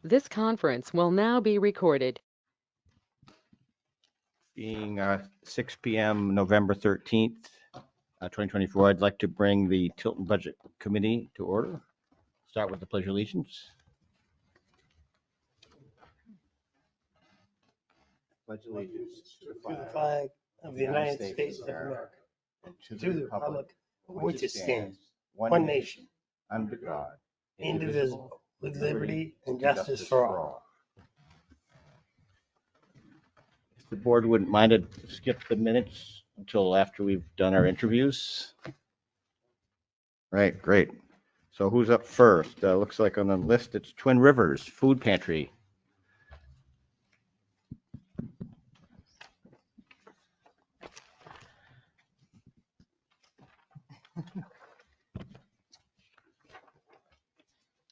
This conference will now be recorded. Being 6 p.m. November 13th, 2024, I'd like to bring the Tilton Budget Committee to order. Start with the Pledge of Allegiance. Pledge allegiance to the flag of the United States of America, and to the republic for which it stands, one nation, under God, indivisible, with liberty and justice for all. If the board wouldn't mind to skip the minutes until after we've done our interviews. Right, great. So who's up first? Looks like on the list it's Twin Rivers Food Pantry.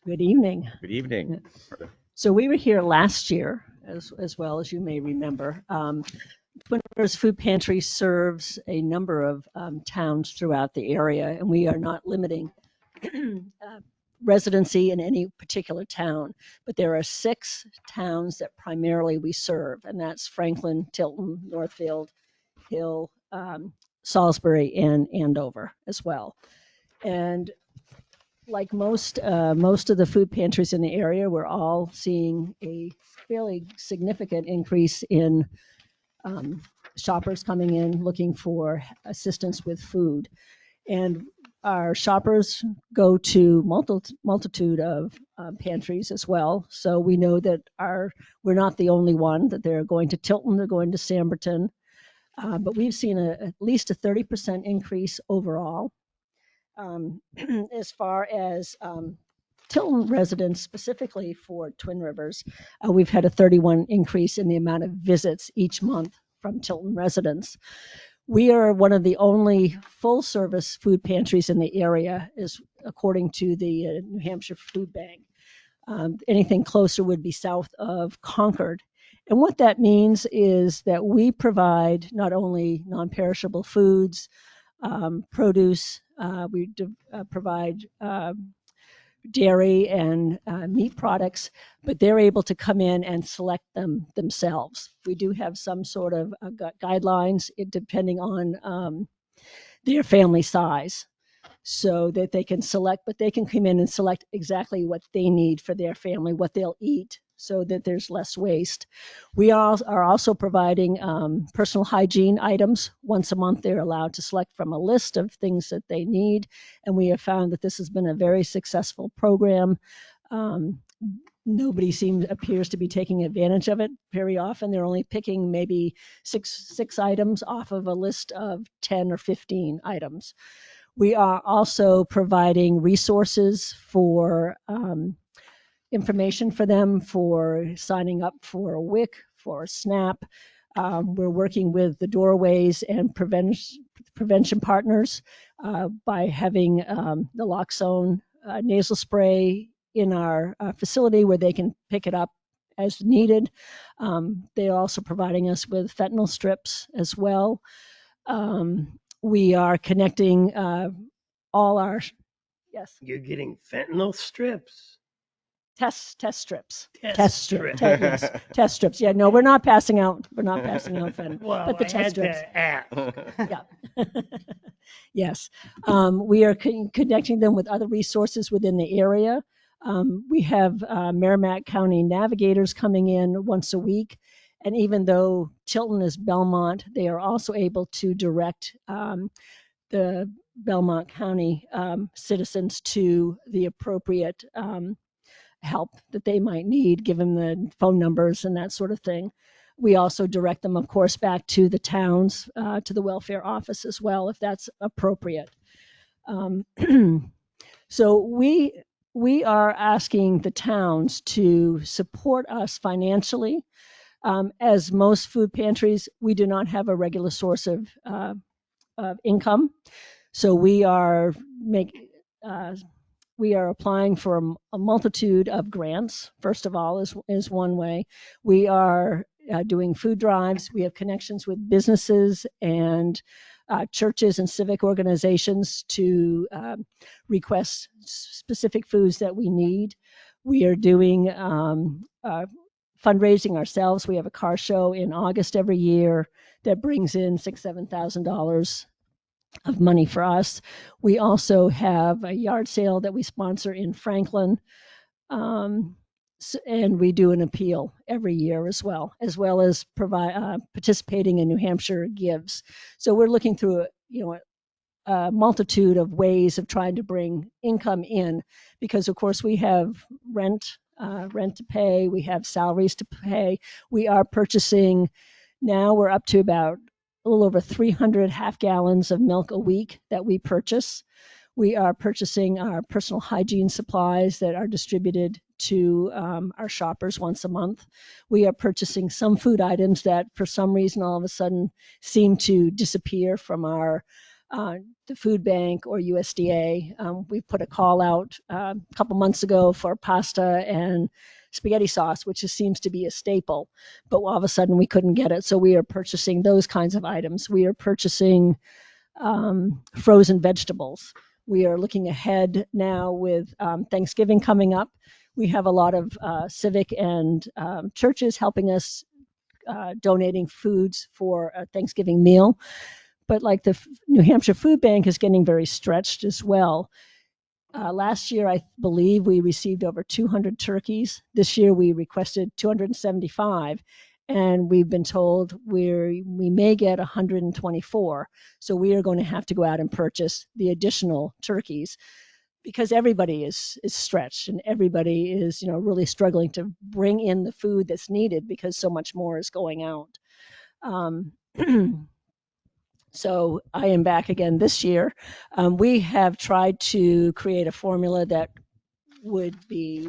Good evening. Good evening. So we were here last year, as well as you may remember. Twin Rivers Food Pantry serves a number of towns throughout the area, and we are not limiting residency in any particular town. But there are 6 towns that primarily we serve, and that's Franklin, Tilton, Northfield, Hill, Salisbury, and Andover as well. And like most of the food pantries in the area, we're all seeing a fairly significant increase in shoppers coming in looking for assistance with food. And our shoppers go to multitude of pantries as well. So we know that we're not the only one, that they're going to Tilton, they're going to Samberton. But we've seen at least a 30% increase overall. As far as Tilton residents, specifically for Twin Rivers, we've had a 31 increase in the amount of visits each month from Tilton residents. We are one of the only full-service food pantries in the area, is according to the New Hampshire Food Bank. Anything closer would be south of Concord. And what that means is that we provide not only non-perishable foods, produce, we provide dairy and meat products, but they're able to come in and select them themselves. We do have some sort of guidelines depending on their family size, so that they can select, but they can come in and select exactly what they need for their family, what they'll eat, so that there's less waste. We are also providing personal hygiene items. Once a month, they're allowed to select from a list of things that they need, and we have found that this has been a very successful program. Nobody appears to be taking advantage of it very often. They're only picking maybe six items off of a list of 10 or 15 items. We are also providing resources for information for them for signing up for a WIC, for a SNAP. We're working with the doorways and prevention partners by having the Naloxone nasal spray in our facility where they can pick it up as needed. They're also providing us with fentanyl strips as well. We are connecting all our, yes. You're getting fentanyl strips. Test strips. Test strips. Yes, test strips. Yeah, no, we're not passing out fentanyl. Well, but the I test had strips. to ask. Yeah. Yes. We are connecting them with other resources within the area. We have Merrimack County navigators coming in once a week. And even though Tilton is Belmont, they are also able to direct the Belmont County citizens to the appropriate help that they might need, give them the phone numbers and that sort of thing. We also direct them, of course, back to the towns, to the welfare office as well, if that's appropriate. So we are asking the towns to support us financially. As most food pantries, we do not have a regular source of income. So we are applying for a multitude of grants. First of all, is one way. We are doing food drives. We have connections with businesses and churches and civic organizations to request specific foods that we need. We are doing fundraising ourselves. We have a car show in August every year that brings in $6,000-7,000 of money for us. We also have a yard sale that we sponsor in Franklin. And we do an appeal every year as well as participating in New Hampshire Gives. So we're looking through a multitude of ways of trying to bring income in, because of course we have rent to pay, we have salaries to pay. We are purchasing, now we're up to about a little over 300 half gallons of milk a week that we purchase. We are purchasing our personal hygiene supplies that are distributed to our shoppers once a month. We are purchasing some food items that for some reason all of a sudden seem to disappear from our the food bank or USDA. We put a call out a couple months ago for pasta and spaghetti sauce, which seems to be a staple, but all of a sudden we couldn't get it. So we are purchasing those kinds of items. We are purchasing frozen vegetables. We are looking ahead now with Thanksgiving coming up. We have a lot of civic and churches helping us donating foods for a Thanksgiving meal. But like the New Hampshire Food Bank is getting very stretched as well. Last year, I believe we received over 200 turkeys. This year, we requested 275, and we've been told we may get 124. So we are going to have to go out and purchase the additional turkeys, because everybody is stretched and everybody is really struggling to bring in the food that's needed because so much more is going out. So I am back again this year. We have tried to create a formula that would be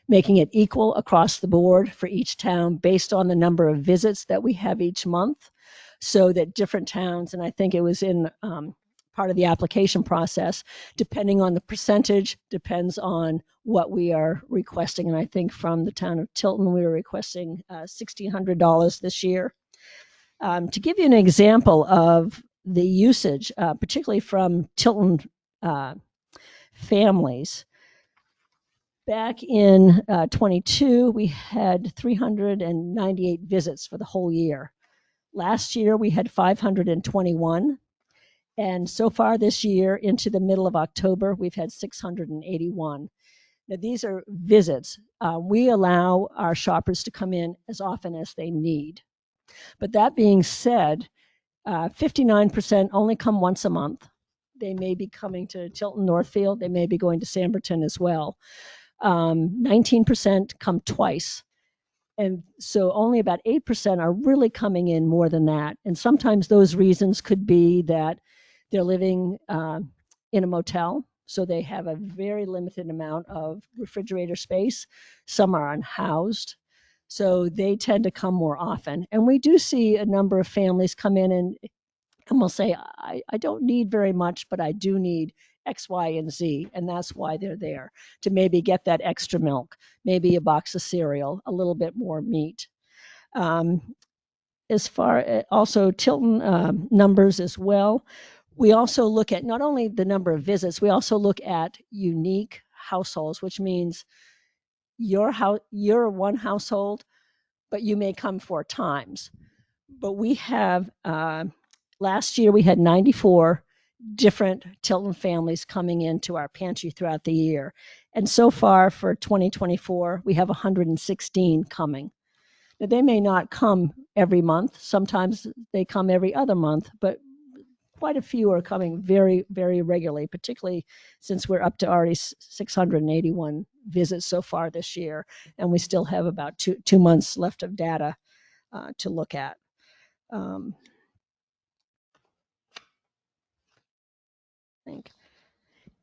making it equal across the board for each town based on the number of visits that we have each month, so that different towns, and I think it was in part of the application process, depending on the percentage, depends on what we are requesting. And I think from the town of Tilton, we were requesting $1,600 this year. To give you an example of the usage, particularly from Tilton families, back in 22, we had 398 visits for the whole year. Last year, we had 521. And so far this year, into the middle of October, we've had 681. Now, these are visits. We allow our shoppers to come in as often as they need. But that being said, 59% only come once a month. They may be coming to Tilton Northfield. They may be going to Samberton as well. 19% come twice. And so only about 8% are really coming in more than that. And sometimes those reasons could be that they're living in a motel, so they have a very limited amount of refrigerator space. Some are unhoused, so they tend to come more often. And we do see a number of families come in and will say, I don't need very much, but I do need X, Y, and Z. And that's why they're there, to maybe get that extra milk, maybe a box of cereal, a little bit more meat. As far as also Tilton numbers as well, we also look at not only the number of visits, we also look at unique households, which means you're one household, but you may come 4 times. But we have, last year we had 94 different Tilton families coming into our pantry throughout the year. And so far for 2024, we have 116 coming. Now, they may not come every month. Sometimes they come every other month, but quite a few are coming very, very regularly, particularly since we're up to already 681 visits so far this year. And we still have about two months left of data to look at.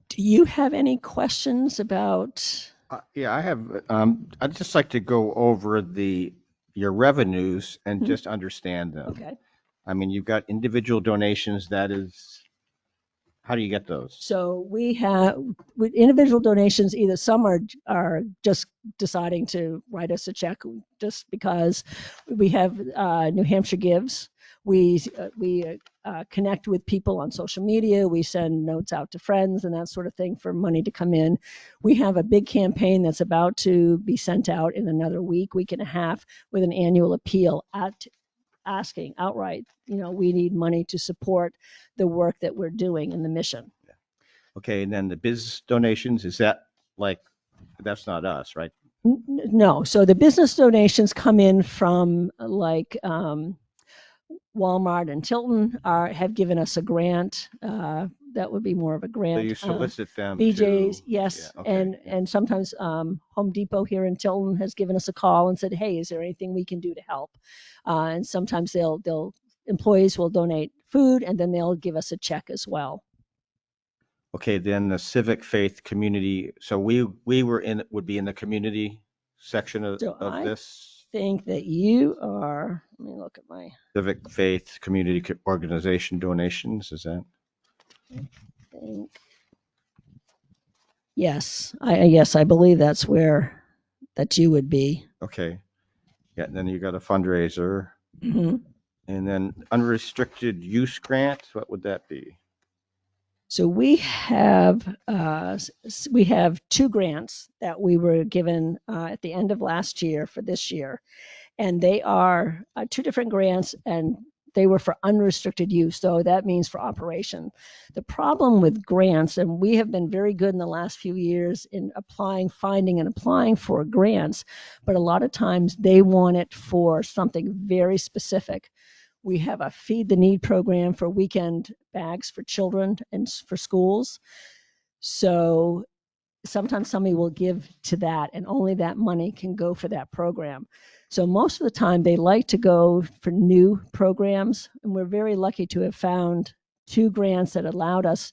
Do you have any questions about? Yeah, I have. I'd just like to go over your revenues and just understand them. Okay. I mean, you've got individual donations. That is, how do you get those? So we have with individual donations, either some are just deciding to write us a check just because. We have New Hampshire Gives. We connect with people on social media. We send notes out to friends and that sort of thing for money to come in. We have a big campaign that's about to be sent out in another week and a half, with an annual appeal asking outright, we need money to support the work that we're doing in the mission. Okay, and then the business donations, is that like, that's not us, right? No. So the business donations come in from like Walmart and Tilton have given us a grant. That would be more of a So grant. you solicit them BJ's, to. yes. Yeah, okay, yeah. And sometimes Home Depot here in Tilton has given us a call and said, hey, is there anything we can do to help? And sometimes employees will donate food, and then they'll give us a check as well. Okay, then the civic faith community, so we would be in the community section of So I this think that you are, let me look at my, civic faith community organization donations, is that? think. Yes, I believe that's where that you would be. Okay. Yeah, and then you got a fundraiser, Mhm. and then unrestricted use grant, what would that be? So we have two grants that we were given at the end of last year for this year, and they are two different grants, and they were for unrestricted use. So that means for operation. The problem with grants, and we have been very good in the last few years in finding and applying for grants, but a lot of times they want it for something very specific. We have a Feed the Need program for weekend bags for children and for schools. So sometimes somebody will give to that, and only that money can go for that program. So most of the time they like to go for new programs, and we're very lucky to have found two grants that allowed us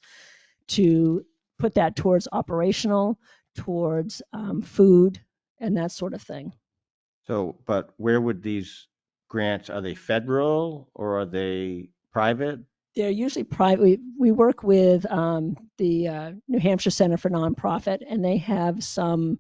to put that towards operational, towards food, and that sort of thing. So, but where would these grants, are they federal or are they private? They're usually private. We work with the New Hampshire Center for Nonprofit, and they have some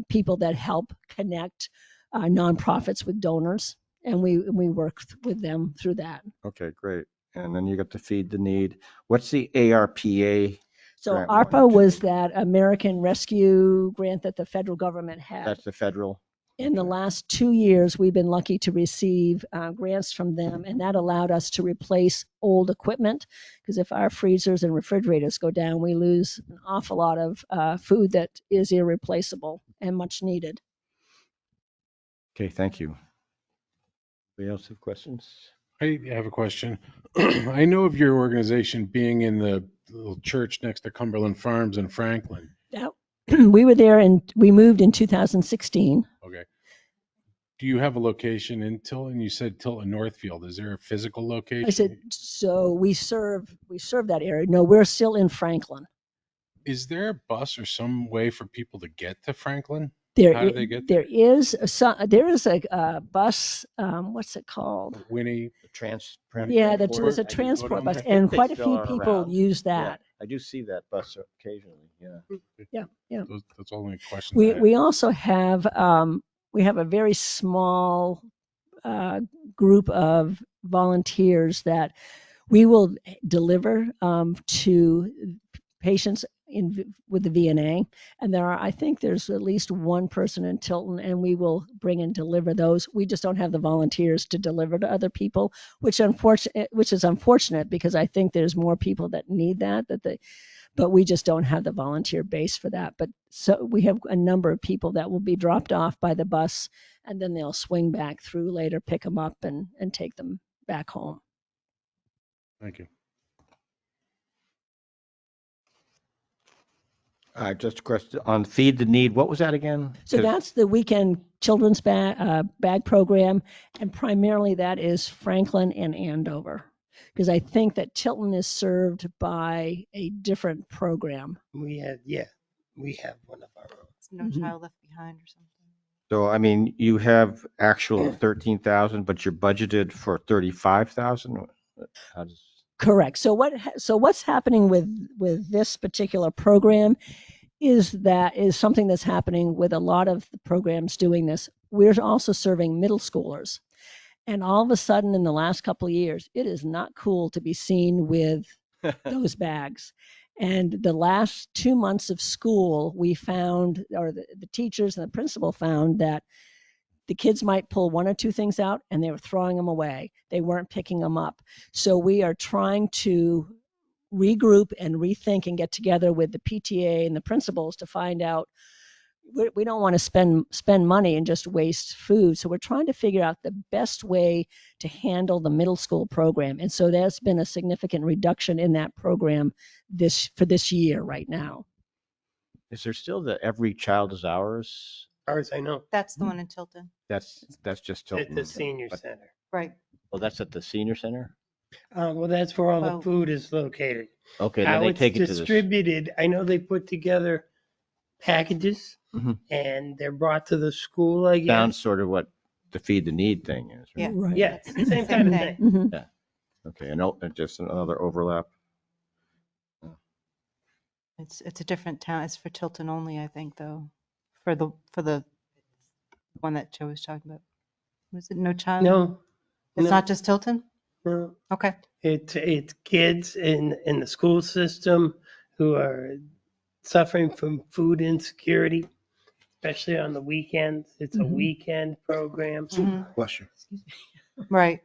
people that help connect nonprofits with donors, and we work with them through that. Okay, great. And then you got to Feed the Need. What's the ARPA? So Grant one ARPA and was two. that American Rescue grant that the federal government had. That's the federal? In the Okay. last 2 years, we've been lucky to receive grants from them, and that allowed us to replace old equipment, because if our freezers and refrigerators go down, we lose an awful lot of food that is irreplaceable and much needed. Okay, thank you. Anybody else have questions? I have a question. I know of your organization being in the little church next to Cumberland Farms in Franklin. Now, we were there, and we moved in 2016. Okay. Do you have a location in Tilton? You said Tilton Northfield. Is there a physical location? I said, so we serve that area. No, we're still in Franklin. Is there a bus or some way for people to get to Franklin? There, How do they get there there? is a bus. What's it called? Winnie. Yeah, transport. there's a I do go transport to bus, them. I think and they quite a still few are people around. use Yeah, that. I do see that bus occasionally, yeah. That's all my questions. I have. We also have we have a very small group of volunteers that we will deliver to patients with the VNA, and I think there's at least one person in Tilton, and we will bring and deliver those. We just don't have the volunteers to deliver to other people, which is unfortunate, because I think there's more people that need but we just don't have the volunteer base for that. But so we have a number of people that will be dropped off by the bus, and then they'll swing back through later, pick them up, and take them back home. Thank you. Just a question on Feed the Need. What was that again? So 'Cause- that's the weekend children's bag program, and primarily that is Franklin and Andover, because I think that Tilton is served by a different program. We have one of our own. It's No Mhm. Child Left Behind or something. So, I mean, you have actual 13,000, but you're budgeted for 35,000? How does? Correct. So what's happening with this particular program is something that's happening with a lot of the programs doing this. We're also serving middle schoolers, And all of a sudden, in the last couple of years, it is not cool to be seen with those bags. And the last 2 months of school, we found, or the teachers and the principal found, that the kids might pull one or two things out and they were throwing them away. They weren't picking them up. So we are trying to regroup and rethink and get together with the PTA and the principals to find out. We don't want to spend money and just waste food. So we're trying to figure out the best way to handle the middle school program. And so there's been a significant reduction in that program for this year right now. Is there still the Every Child is Ours? As far as I know, That's the one in Tilton. That's just at Tilton. the senior But- center. Right. Oh, that's at the senior center? Well, that's where all Well- the food is located. Okay, then How they it's take it to this. distributed, I know they put together packages Mhm. and they're brought to the school, I Sounds guess. sort of what the Feed the Need thing is. right? Yeah. Right. Yeah, It's the same same kind of thing. thing. Mhm. Okay, and just another overlap. It's a different town. It's for Tilton only, I think, though. For the one that Joe was talking about. Was it No Child? No, It's no. not just Tilton? no. Okay. It's kids in the school system who are suffering from food insecurity, especially on the weekends. It's a Mhm. weekend program. Mhm. Bless you. Right.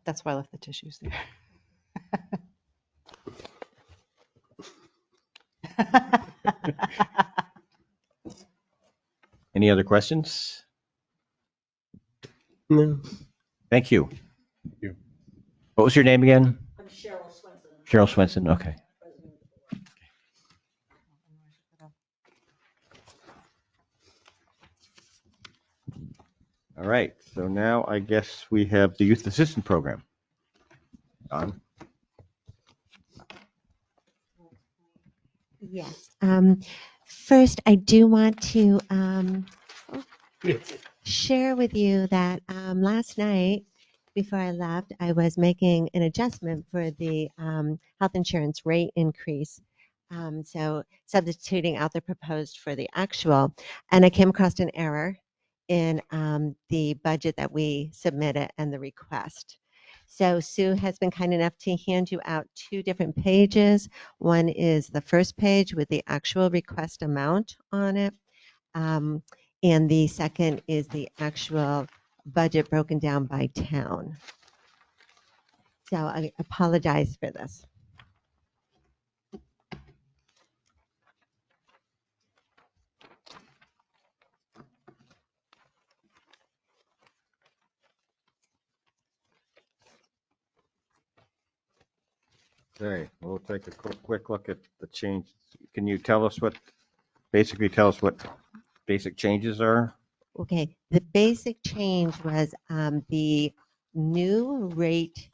That's why I left the tissues there. Any other questions? No. Thank you. you. What was your name again? I'm Cheryl Swenson. Cheryl Swenson, okay. All right, so now I guess we have the Youth Assistant Program. Don? Yes. First, I do want to share with you that last night, before I left, I was making an adjustment for the health insurance rate increase. So substituting out the proposed for the actual, and I came across an error in the budget that we submitted and the request. So Sue has been kind enough to hand you out 2 different pages. One is the first page with the actual request amount on it. And the second is the actual budget broken down by town. So I apologize for this. Okay, we'll take a quick look at the change. Can you basically tell us what basic changes are? Okay, the basic change was the new rate,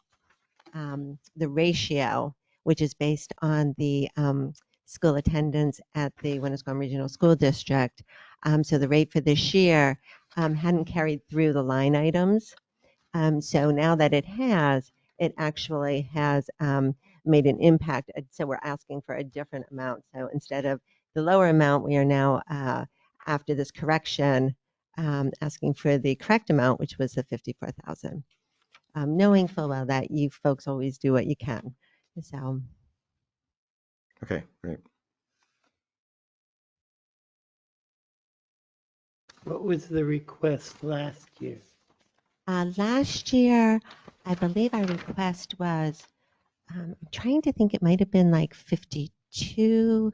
the ratio, which is based on the school attendance at the Winnisquam Regional School District. So the rate for this year hadn't carried through the line items. So now that it actually has made an impact. So we're asking for a different amount. So instead of the lower amount, we are now, after this correction, asking for the correct amount, which was the 54,000. Knowing full well that you folks always do what you can. So Okay, great. What was the request last year? last year, I believe our request was, I'm trying to think, it might have been like 52,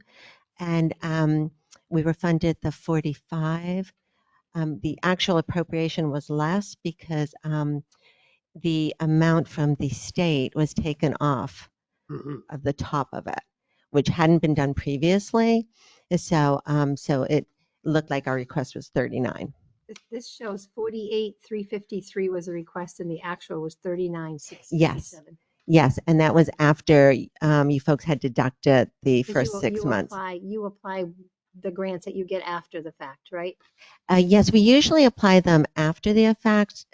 and we were funded the 45. The actual appropriation was less because the amount from the state was taken off Mhm. of the top of it, which hadn't been done previously. So it looked like our request was 39. This shows 48,353 was the request and the actual was 39,657. Yes, and that was after you folks had deducted the first 6 months. You apply the grants that you get after the fact, right? Yes, we usually apply them after the effect.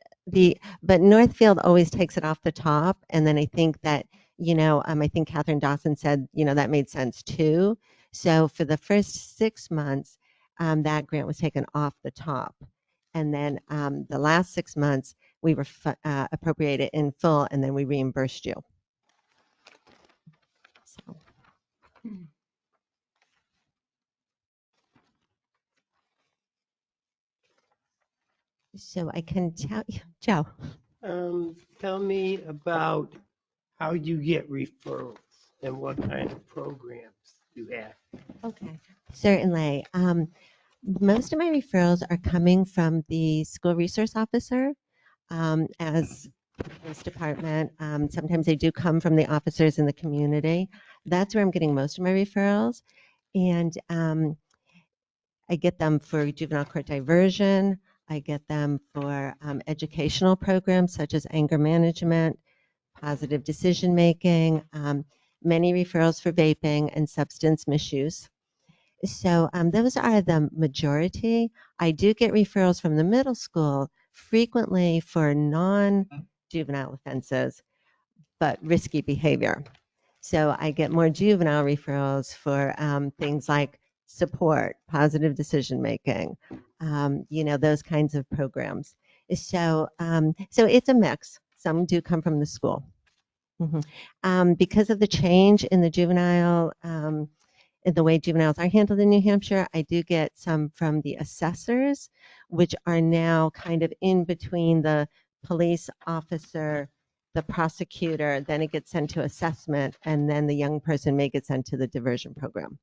But Northfield always takes it off the top, and then I think that I think Catherine Dawson said that made sense too. So for the first 6 months, that grant was taken off the top, And then the last 6 months, we were appropriated in full, and then we reimbursed you. So. So I can tell you, Joe. Tell me about how you get referrals and what kind of programs you have. Okay, certainly. Most of my referrals are coming from the school resource officer as the police department. Sometimes they do come from the officers in the community. That's where I'm getting most of my referrals. And I get them for juvenile court diversion. I get them for educational programs such as anger management, positive decision making, many referrals for vaping and substance misuse. So those are the majority. I do get referrals from the middle school frequently for non-juvenile offenses, but risky behavior. So I get more juvenile referrals for things like support, positive decision making, those kinds of programs. So it's a mix. Some do come from the school. Because of the change in the juvenile in the way juveniles are handled in New Hampshire, I do get some from the assessors, which are now kind of in between the police officer, the prosecutor, then it gets sent to assessment, and then the young person may get sent to the diversion program.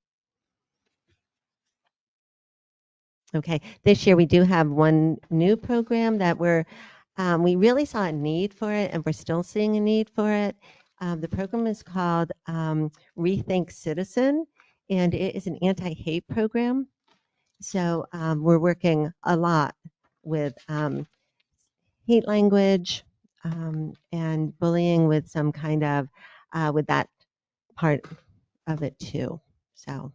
Okay, this year we do have one new program that we really saw a need for it, and we're still seeing a need for it. The program is called Rethink Citizen, and it is an anti-hate program. So we're working a lot with hate language and bullying with some kind of, with that part of it too. So.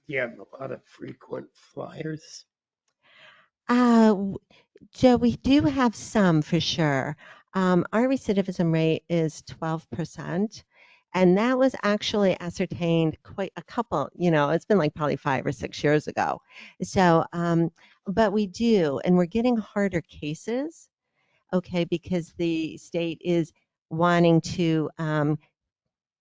You have a lot of frequent flyers. Joe, we do have some for sure. Our recidivism rate is 12%. And that was actually ascertained quite a couple, it's been like probably 5 or 6 years ago. So, but we do, and we're getting harder cases, okay, because the state is wanting to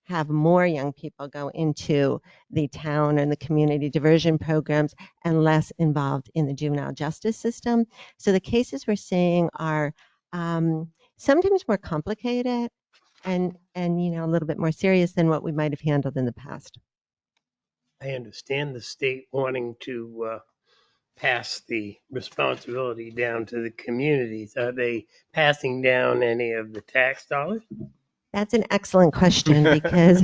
have more young people go into the town and the community diversion programs and less involved in the juvenile justice system. So the cases we're seeing are sometimes more complicated and a little bit more serious than what we might have handled in the past. I understand the state wanting to pass the responsibility down to the communities. Are they passing down any of the tax dollars? That's an excellent question because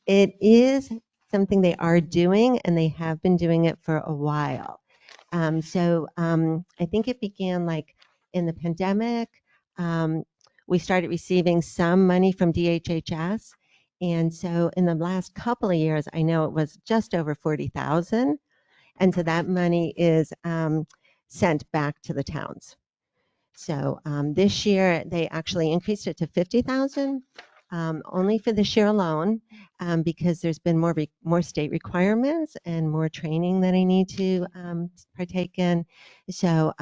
it is something they are doing, and they have been doing it for a while. So I think it began like in the pandemic. We started receiving some money from DHHS. And so in the last couple of years, I know it was just over 40,000. And so that money is sent back to the towns. So this year they actually increased it to 50,000, only for this year alone, because there's been more state requirements and more training that I need to partake in. So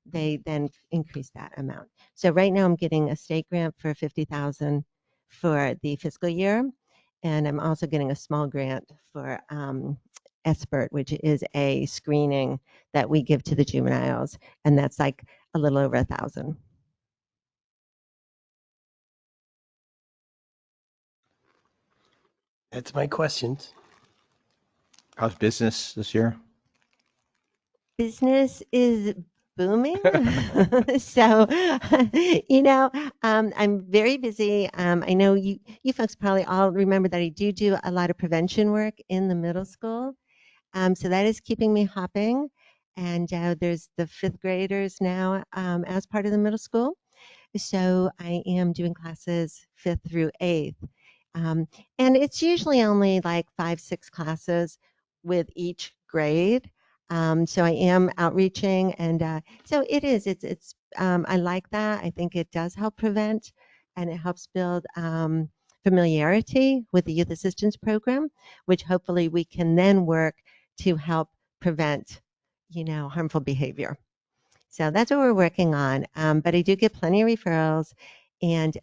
they then increased that amount. So right now I'm getting a state grant for 50,000 for the fiscal year, and I'm also getting a small grant for SBIRT, which is a screening that we give to the juveniles, and that's like a little over 1,000. That's my questions. How's business this year? Business is booming. So, I'm very busy. I know you folks probably all remember that I do a lot of prevention work in the middle school. So that is keeping me hopping. And there's the 5th graders now as part of the middle school. So I am doing classes 5th through 8th. And it's usually only like 5, 6 classes with each grade. So I am outreaching, and so it is. It's. I like that. I think it does help prevent, and it helps build familiarity with the youth assistance program, which hopefully we can then work to help prevent, harmful behavior. So that's what we're working on. But I do get plenty of referrals, and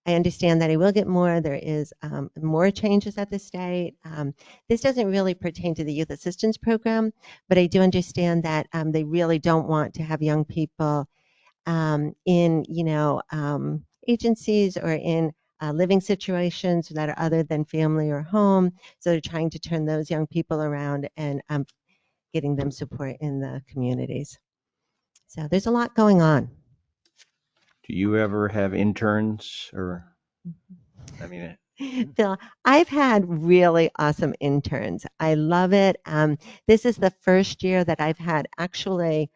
I understand that I will get more. There is more changes at the state. This doesn't really pertain to the youth assistance program, but I do understand that they really don't want to have young people in, agencies or in living situations that are other than family or home. So they're trying to turn those young people around and getting them support in the communities. So there's a lot going on. Do you ever have interns or, I mean, Bill, I've had really awesome interns. I love it. This is the first year that I've had actually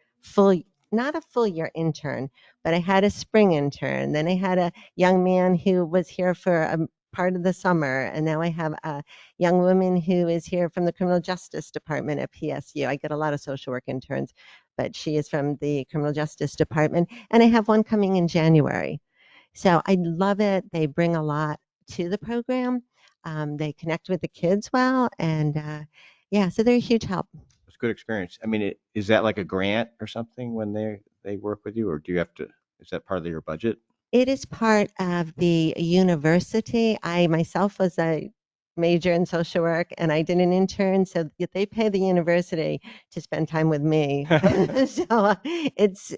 not a full year intern, but I had a spring intern. Then I had a young man who was here for a part of the summer. And now I have a young woman who is here from the criminal justice department at PSU. I get a lot of social work interns, but she is from the criminal justice department. And I have one coming in January. So I love it. They bring a lot to the program. They connect with the kids well. And so they're a huge help. it's a good experience. I mean, is that like a grant or something when they work with you, or do you have to, is that part of your budget? It is part of the university. I myself was a major in social work and I did an intern, so they pay the university to spend time with me. So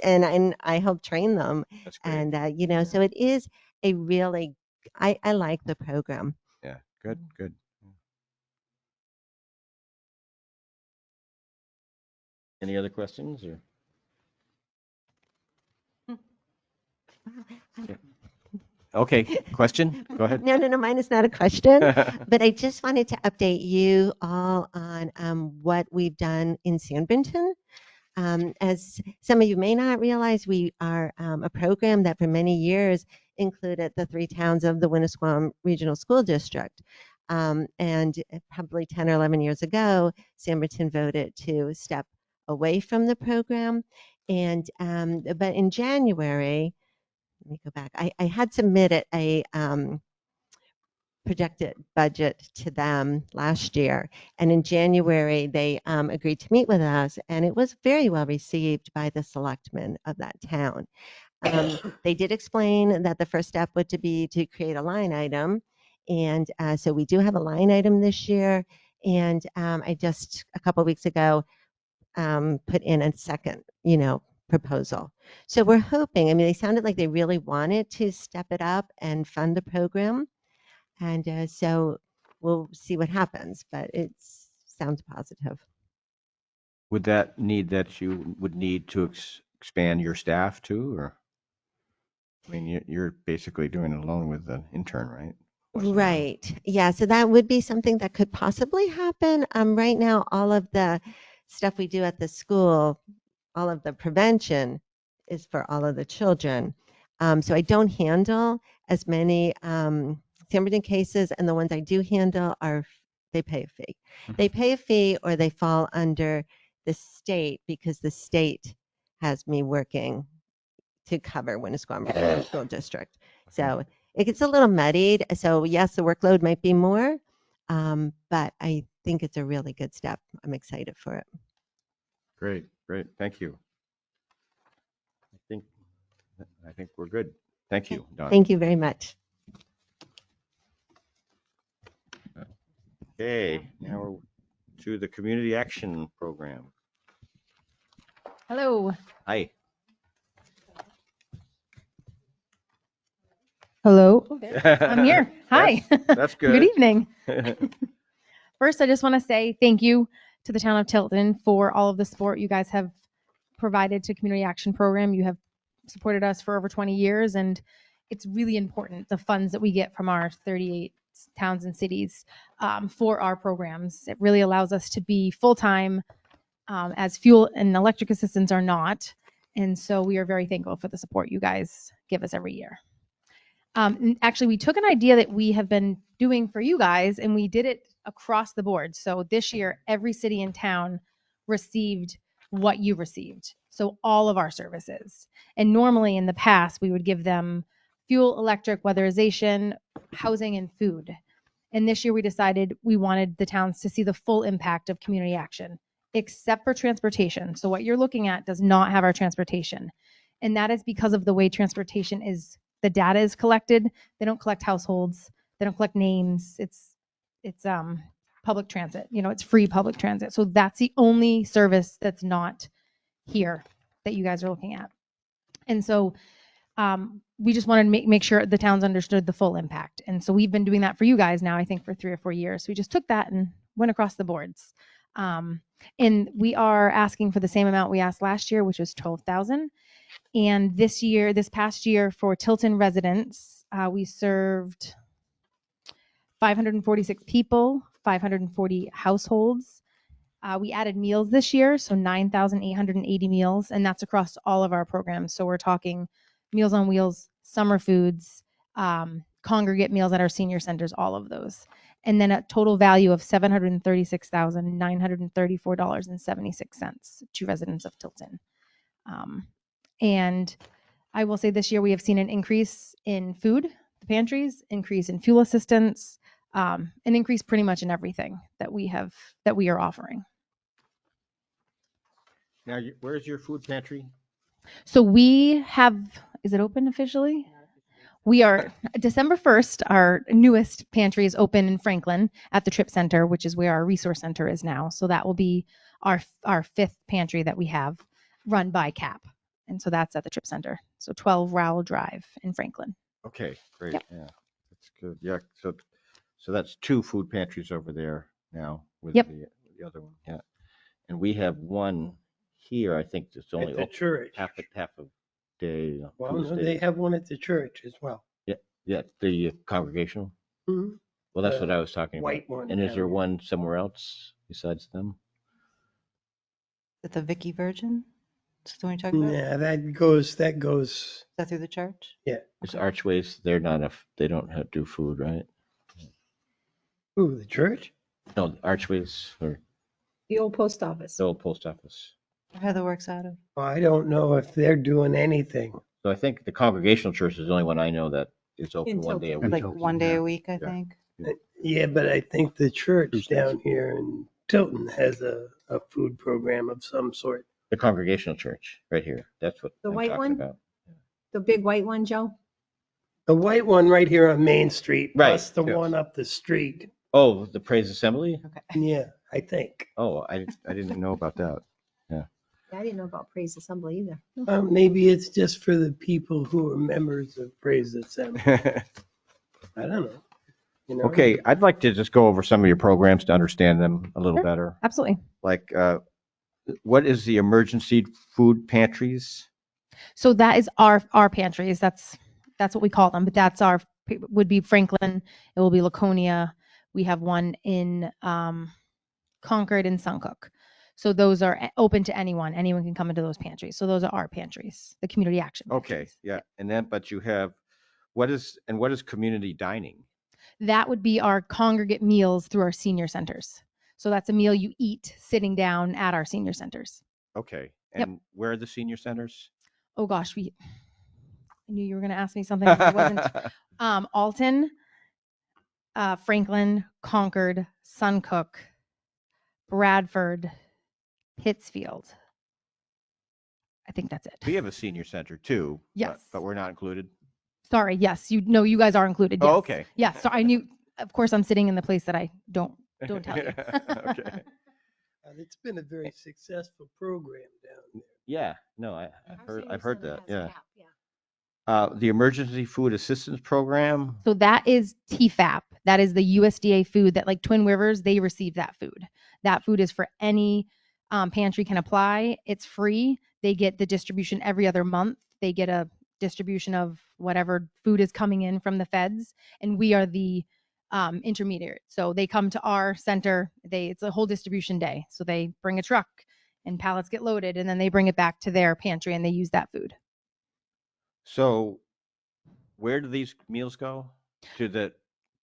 and I help train them. That's great. And so it is a really, I like the program. Yeah, good, good. Any other questions or? Okay, question? Go ahead. No, mine is not a question, but I just wanted to update you all on what we've done in San Brenton. As some of you may not realize, we are a program that for many years included the 3 towns of the Winnisquam Regional School District. And probably 10 or 11 years ago, San Brenton voted to step away from the program. And but in January, let me go back. I had submitted a projected budget to them last year. And in January, they agreed to meet with us, and it was very well received by the selectmen of that town. They did explain that the first step would to be to create a line item. And so we do have a line item this year. And I just, a couple of weeks ago, put in a second, proposal. So we're hoping, I mean, they sounded like they really wanted to step it up and fund the program. And so we'll see what happens, but it sounds positive. Would that you would need to expand your staff too, or? I mean, you're basically doing it alone with the intern, right? Right. Yeah. So that would be something that could possibly happen. Right now, all of the stuff we do at the school, all of the prevention is for all of the children. So I don't handle as many San Brenton cases, and the ones I do handle they pay a fee. They pay a fee, or they fall under the state because the state has me working to cover Winnisquam Regional School District. So it gets a little muddied. So yes, the workload might be more, but I think it's a really good step. I'm excited for it. Great, great. Thank you. I think we're good. Thank you, Don. Thank you very much. Okay, now we're to the Community Action Program. Hello. Hi. Hello. I'm here. Hi. That's good. Good evening. First, I just want to say thank you to the town of Tilton for all of the support you guys have provided to Community Action Program. You have supported us for over 20 years, and it's really important, the funds that we get from our 38 towns and cities for our programs. It really allows us to be full-time, as fuel and electric assistants are not. And so we are very thankful for the support you guys give us every year. And actually, we took an idea that we have been doing for you guys, and we did it across the board. So this year, every city and town received what you received. So all of our services. And normally in the past, we would give them fuel, electric, weatherization, housing, and food. And this year we decided we wanted the towns to see the full impact of community action except for transportation. So what you're looking at does not have our transportation. And that is because of the way transportation is, the data is collected. They don't collect households. They don't collect names. It's public transit. You know, it's free public transit. So that's the only service that's not here that you guys are looking at. And so we just wanted to make sure the towns understood the full impact. And so we've been doing that for you guys now, I think, for 3 or 4 years. So we just took that and went across the boards. And we are asking for the same amount we asked last year, which was $12,000. And this past year for Tilton residents, we served 546 people, 540 households. We added meals this year, so 9,880 meals, and that's across all of our programs. So we're talking Meals on Wheels, summer foods, congregate meals at our senior centers, all of those. And then a total value of $736,934.76 to residents of Tilton. And I will say this year we have seen an increase in food, the pantries, increase in fuel assistance, an increase pretty much in everything that we are offering. Now, where's your food pantry? So we have, is it open officially? We are, December 1st, our newest pantry is open in Franklin at the Trip Center, which is where our resource center is now. So that will be our 5th pantry that we have run by CAP. And so that's at the Trip Center. So 12 Rowell Drive in Franklin. Okay, great. Yep. Yeah, that's good. Yeah, so that's 2 food pantries over there now with Yep. the other one. Yeah, and we have one here. I think it's only At the open church. half a day. Well, no, Tuesday. they have one at the church as well. Yeah, the congregational. Mhm. Well, that's The what I was talking white about. one And is down there there. one somewhere else besides them? Is it the Vicky Virgin? Is that the one you're talking about? Is Yeah, that goes. that through the church? It's Archways. They're not they don't do food, right? Ooh, the church? No, Archways or The old post office. the old post office. Where Heather works out of? Well, I don't know if they're doing anything. So I think the congregational church is the only one I know that is open In one day a Tilton. week. Like Tilton, 1 day yeah. a week, I Yeah. think. Yeah, but I think the church Tuesdays. down here in Tilton has a food program of some sort. The congregational church right here. That's what The I'm white talking one? about. The big white one, Joe? The white one right here on Main Street, Right, plus the yes. one up the street. Oh, the Praise Assembly? Okay. Yeah, I think. Oh, I didn't know about that. I didn't know about Praise Assembly either. Maybe it's just for the people who are members of Praise Assembly. I don't know. You know? Okay, I'd like to just go over some of your programs to understand them a little Sure. better. Absolutely. Like, what is the emergency food pantries? So that is our pantries. That's what we call them. But that's would be Franklin. It will be Laconia. We have one in Concord and Suncook. So those are open to anyone. Anyone can come into those pantries. So those are our pantries, the community action. Okay, pantries. yeah, and then, but you have, what is community dining? That would be our congregate meals through our senior centers. So that's a meal you eat sitting down at our senior centers. Okay, Yep. and where are the senior centers? Oh gosh, I knew you were going to ask me something. I wasn't. Alton, Franklin, Concord, Suncook, Bradford, Pittsfield. I think that's it. We have a senior center too. Yes. But we're not included. Sorry. Yes. You guys are included. Yes. Oh, okay. Yes. So I knew, of course, I'm sitting in the place that I don't tell you. Okay. It's been a very successful program down there. Yeah, no, I've heard that, yeah. Yeah. The Emergency Food Assistance Program, So that is TFAP. That is the USDA food that, like Twin Rivers, they receive that food. That food is for any pantry can apply. It's free. They get the distribution every other month. They get a distribution of whatever food is coming in from the feds, and we are the intermediary. So they come to our center. It's a whole distribution day. So they bring a truck and pallets get loaded, and then they bring it back to their pantry and they use that food. so where do these meals go?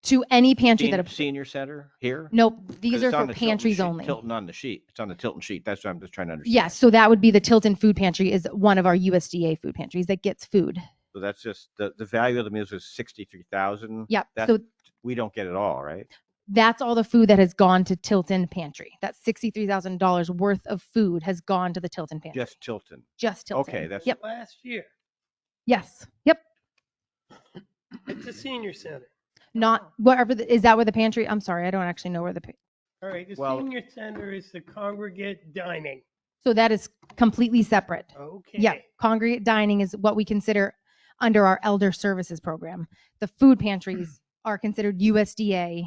To any pantry that senior center here? nope, these 'Cause are it's on for the Tilton pantries sheet- only. Tilton on the sheet. It's on the Tilton sheet. That's what I'm just trying to understand. Yes, so that would be the Tilton Food Pantry is one of our USDA food pantries that gets food. So that's just, the value of the meals is 63,000. Yep. That's, So we don't get it all, right? That's all the food that has gone to Tilton Pantry. That $63,000 worth of food has gone to the Tilton Pantry. Just Tilton. Just Tilton. Okay, that's Yep. Last year, Yes. Yep. at the senior center. Not wherever. Is that where the pantry? I'm sorry, I don't actually know where the. All right, the Well- senior center is the congregate dining. So that is completely separate. Okay. Yeah, congregate dining is what we consider under our elder services program. The food pantries are considered USDA.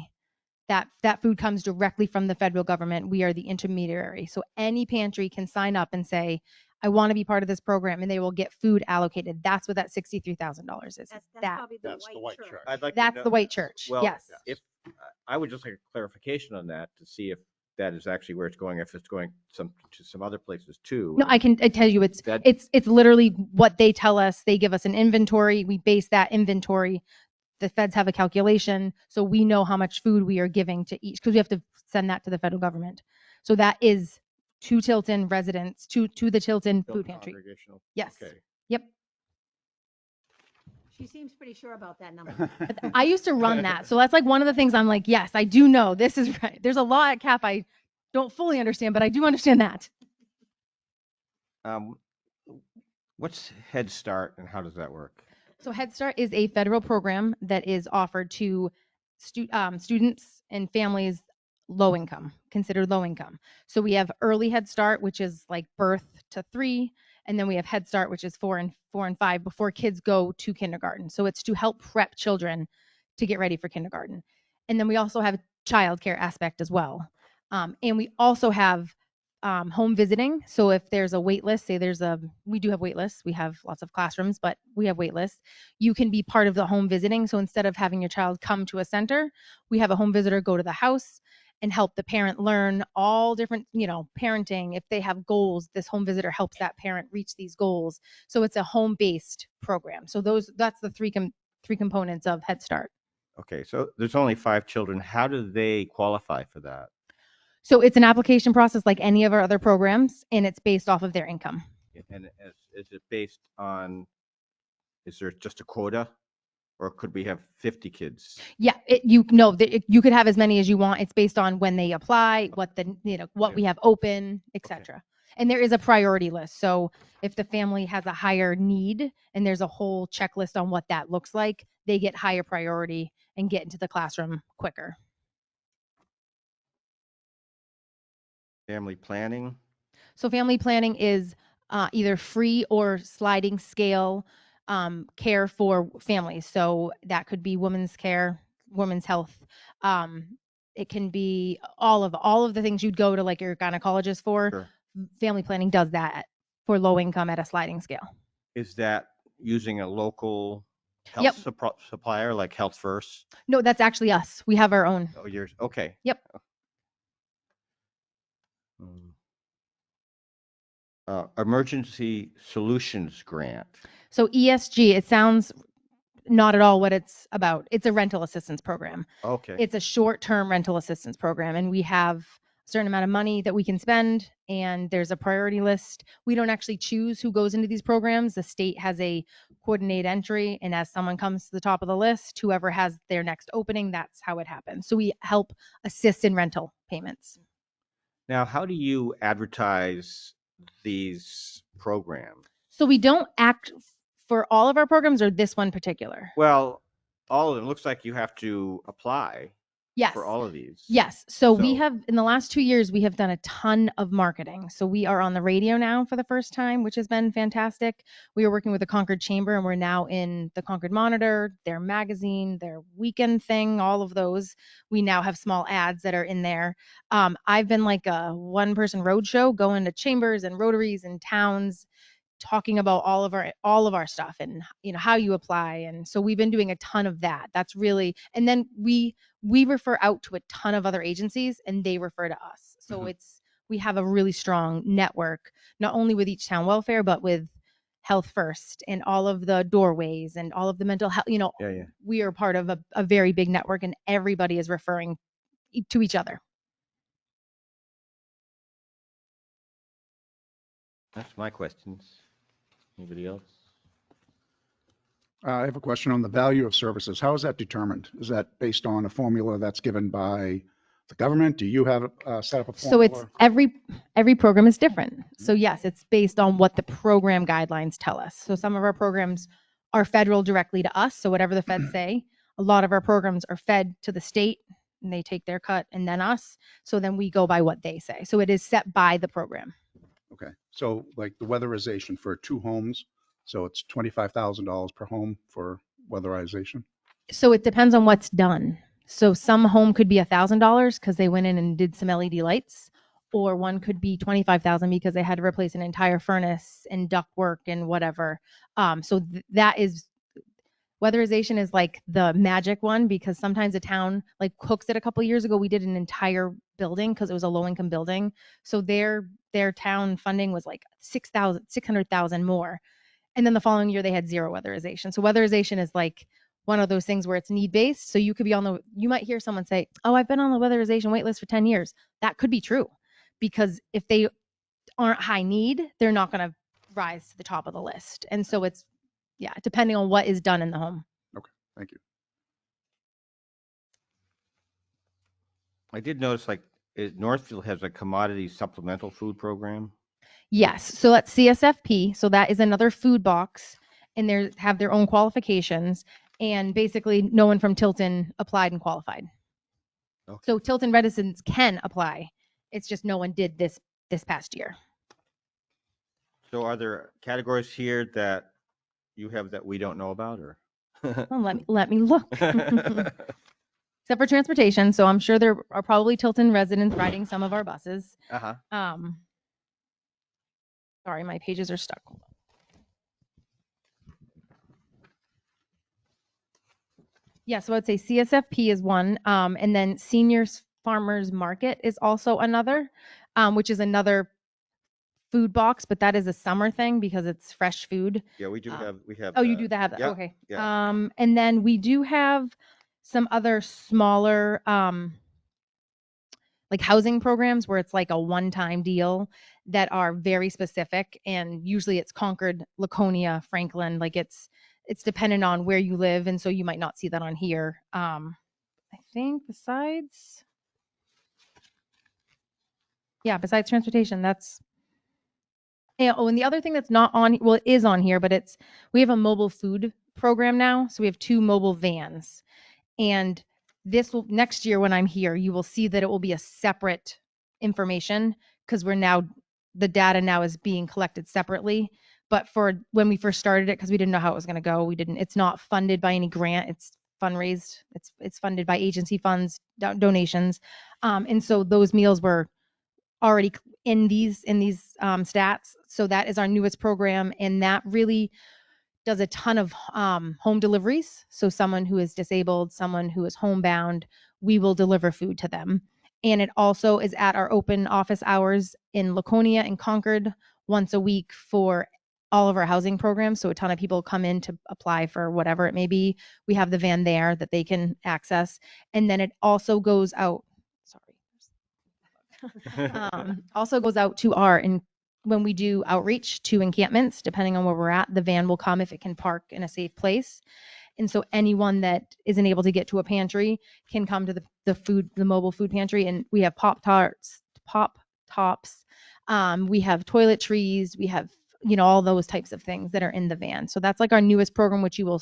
That food comes directly from the federal government. We are the intermediary. So any pantry can sign up and say, I want to be part of this program, and they will get food allocated. That's what that $63,000 is. That's That probably That's the white church. I'd like to that's know- the white church. Well, Yes. if I would just like a clarification on that to see if that is actually where it's going, if it's going to some other places too. No, I tell you it's That- it's literally what they tell us. They give us an inventory. We base that inventory. The feds have a calculation, so we know how much food we are giving to each, because we have to send that to the federal government. So that is to Tilton residents, to the Tilton Tilton food pantry. Congregational. Yes. Okay. Yep. She seems pretty sure about that number. I used to run that, so that's like one of the things I'm like, yes, I do know this is right. There's a law at CAP I don't fully understand, but I do understand that. What's Head Start and how does that work? So Head Start is a federal program that is offered to students and families low income, considered low income. So we have early Head Start, which is like birth to 3, and then we have Head Start, which is 4 and 5 before kids go to kindergarten. So it's to help prep children to get ready for kindergarten. And then we also have a childcare aspect as well. And we also have home visiting. So if there's a wait list, say we do have wait lists. We have lots of classrooms, but we have wait lists. You can be part of the home visiting. So instead of having your child come to a center, we have a home visitor go to the house and help the parent learn all different, parenting. If they have goals, this home visitor helps that parent reach these goals. So it's a home-based program. So that's the three components of Head Start. Okay, so there's only 5 children. How do they qualify for that? So it's an application process like any of our other programs, and it's based off of their income. And is it based on, is there just a quota? Or could we have 50 kids? Yeah, you could have as many as you want. It's based on when they apply, what we have open, etc. And there is a priority list. So if the family has a higher need and there's a whole checklist on what that looks like, they get higher priority and get into the classroom quicker. Family planning? So family planning is either free or sliding scale care for families. So that could be women's care, women's health. It can be all of the things you'd go to like your gynecologist for. Sure. Family planning does that for low income at a sliding scale. Is that using a local health Yep. supplier like Health First? No, that's actually us. We have our own. Oh, yours. Okay. Yep. Emergency Solutions Grant. So ESG, it sounds not at all what it's about. It's a rental assistance program. Okay. It's a short-term rental assistance program, and we have a certain amount of money that we can spend, and there's a priority list. We don't actually choose who goes into these programs. The state has a coordinate entry, and as someone comes to the top of the list, whoever has their next opening, that's how it happens. So we help assist in rental payments. Now, how do you advertise these programs? So we don't act for all of our programs, or this one particular. Well, all of them. Looks like you have to apply Yes. for all of these. Yes. So we So- have, in the last 2 years, we have done a ton of marketing. So we are on the radio now for the first time, which has been fantastic. We are working with the Concord Chamber, and we're now in the Concord Monitor, their magazine, their weekend thing, all of those. We now have small ads that are in there. I've been like a one-person roadshow going to chambers and rotaries and towns, talking about all of our stuff and how you apply. And so we've been doing a ton of that. That's really, and then we refer out to a ton of other agencies and they refer to us. So we have a really strong network, not only with each town welfare, but with Health First and all of the doorways and all of the mental health, Yeah. we are part of a very big network, and everybody is referring to each other. That's my questions. Anybody else? I have a question on the value of services. How is that determined? Is that based on a formula that's given by the government? Do you have set up a So it's formula? every program is different. So yes, it's based on what the program guidelines tell us. So some of our programs are federal directly to us. So whatever the feds say, a lot of our programs are fed to the state and they take their cut and then us. So then we go by what they say. So it is set by the program. Okay, so like the weatherization for 2 homes, so it's $25,000 per home for weatherization? So it depends on what's done. So some home could be $1,000 because they went in and did some LED lights, or one could be 25,000 because they had to replace an entire furnace and ductwork and whatever. So that is weatherization is like the magic one because sometimes a town like Cooks did a couple years ago. We did an entire building because it was a low income building. So their town funding was like 600,000 more. And then the following year they had zero weatherization. So weatherization is like one of those things where it's need based. So you could be you might hear someone say, oh, I've been on the weatherization wait list for 10 years. That could be true because if they aren't high need, they're not going to rise to the top of the list. And so it's, yeah, depending on what is done in the home. Okay, thank you. I did notice Northfield has a commodity supplemental food program. Yes. So that's CSFP. So that is another food box and they have their own qualifications. And basically no one from Tilton applied and qualified. Okay. So Tilton residents can apply. It's just no one did this past year. So are there categories here that you have that we don't know about, or? Well, let me look. Except for transportation. So I'm sure there are probably Tilton residents riding some of our buses. Uh-huh. Sorry, my pages are stuck. Yeah, so I'd say CSFP is one, and then Seniors Farmers Market is also another, which is another food box, but that is a summer thing because it's fresh food. Yeah, we have. Oh, you do have that. Yep, Okay. yeah. And then we do have some other smaller like housing programs where it's like a one-time deal that are very specific, and usually it's Concord, Laconia, Franklin. Like it's dependent on where you live, and so you might not see that on here. I think besides transportation, that's yeah. Oh, and the other thing that's not on, well, it is on here, but we have a mobile food program now. So we have 2 mobile vans, and this will next year when I'm here, you will see that it will be a separate information because the data now is being collected separately. But for when we first started it, because we didn't know how it was going to go, it's not funded by any grant. It's fundraised. It's funded by agency funds, donations. And so those meals were already in these stats. So that is our newest program. And that really does a ton of home deliveries. So someone who is disabled, someone who is homebound, we will deliver food to them. And it also is at our open office hours in Laconia and Concord once a week for all of our housing programs. So a ton of people come in to apply for whatever it may be. We have the van there that they can access. And then it also goes out, also goes out to when we do outreach to encampments, depending on where we're at, the van will come if it can park in a safe place. And so anyone that isn't able to get to a pantry can come to the mobile food pantry. And we have pop tops. We have toiletries. We have, all those types of things that are in the van. So that's like our newest program, which you'll